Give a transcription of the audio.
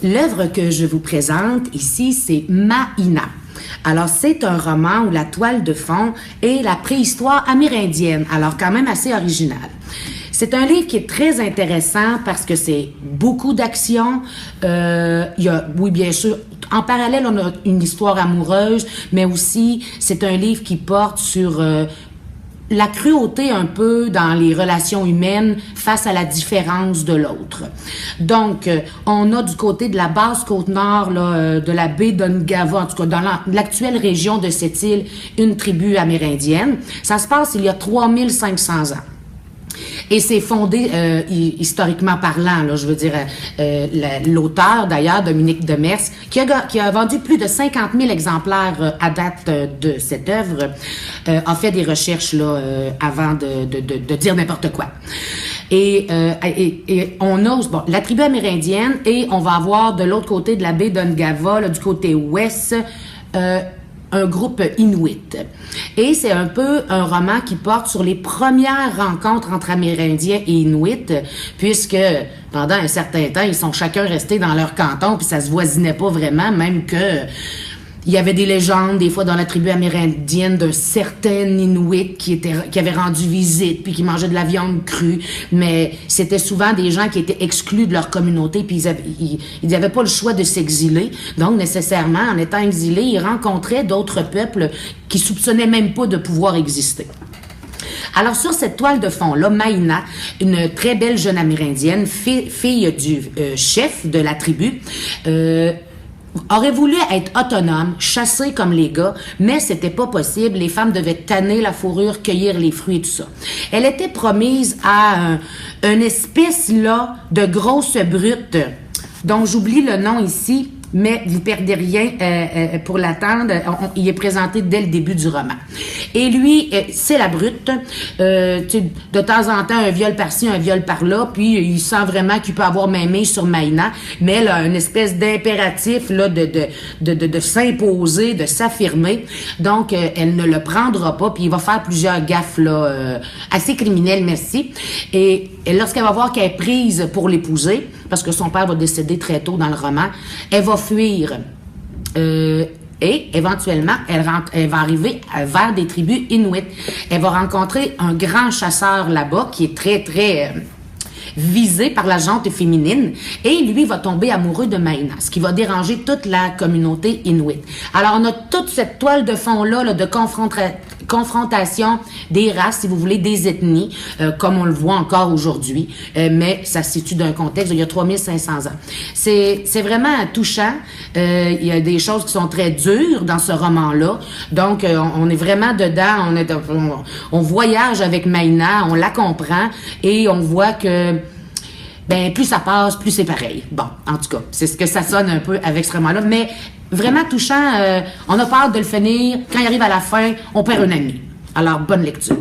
L'œuvre que je vous présente ici, c'est Maïna. Alors, c'est un roman où la toile de fond est la préhistoire amérindienne, alors quand même assez original. C'est un livre qui est très intéressant parce que c'est beaucoup d'action. Oui, bien sûr, en parallèle, on a une histoire amoureuse, mais aussi, c'est un livre qui porte sur la cruauté un peu dans les relations humaines face à la différence de l'autre. Donc, on a du côté de la basse Côte-Nord, de la baie d'Ongava, en tout cas dans l'actuelle région de cette île, une tribu amérindienne. Ça se passe il y a 3500 ans. Et c'est fondé, historiquement parlant, là, je veux dire, l'auteur, d'ailleurs, Dominique Demers, qui a vendu plus de 50 000 exemplaires à date de cette œuvre, a fait des recherches là, avant de dire n'importe quoi. Et on a la tribu amérindienne et on va avoir de l'autre côté de la baie d'Ongava, là, du côté ouest, un groupe Inuit. Et c'est un peu un roman qui porte sur les premières rencontres entre Amérindiens et Inuits, puisque pendant un certain temps, ils sont chacun restés dans leur canton, puis ça se voisinait pas vraiment, même que il y avait des légendes, des fois, dans la tribu amérindienne d'un certain Inuit qui avait rendu visite, puis qui mangeait de la viande crue. Mais c'était souvent des gens qui étaient exclus de leur communauté, puis ils n'avaient pas le choix de s'exiler. Donc, nécessairement, en étant exilés, ils rencontraient d'autres peuples qui soupçonnaient même pas de pouvoir exister. Alors, sur cette toile de fond-là, Maïna, une très belle jeune amérindienne, fille du chef de la tribu, aurait voulu être autonome, chasser comme les gars, mais c'était pas possible. Les femmes devaient tanner la fourrure, cueillir les fruits et tout ça. Elle était promise à une espèce là de grosse brute, dont j'oublie le nom ici, mais vous perdez rien pour l'attendre. Il est présenté dès le début du roman. Et lui, c'est la brute. De temps en temps, un viol par-ci, un viol par-là, puis il sent vraiment qu'il peut avoir main sur Maïna, mais elle a une espèce d'impératif là de s'imposer, de s'affirmer. Donc, elle ne le prendra pas, puis il va faire plusieurs gaffes là assez criminelles, merci. Et lorsqu'elle va voir qu'elle est prise pour l'épouser, parce que son père va décéder très tôt dans le roman, elle va fuir. Et éventuellement, elle va arriver vers des tribus Inuits. Elle va rencontrer un grand chasseur là-bas qui est très, très visé par la gente féminine. Et lui va tomber amoureux de Maïna, ce qui va déranger toute la communauté Inuit. Alors, on a toute cette toile de fond-là là, de confrontation des races, si vous voulez, des ethnies, comme on le voit encore aujourd'hui, mais ça se situe d'un contexte il y a 3500 ans. C'est vraiment touchant. Il y a des choses qui sont très dures dans ce roman-là. Donc, on est vraiment dedans. On voyage avec Maïna, on la comprend et on voit que plus ça passe, plus c'est pareil. Bon, en tout cas, c'est ce que ça sonne un peu avec ce roman-là, mais vraiment touchant. On a peur de le finir. Quand il arrive à la fin, on perd un ami. Alors, bonne lecture.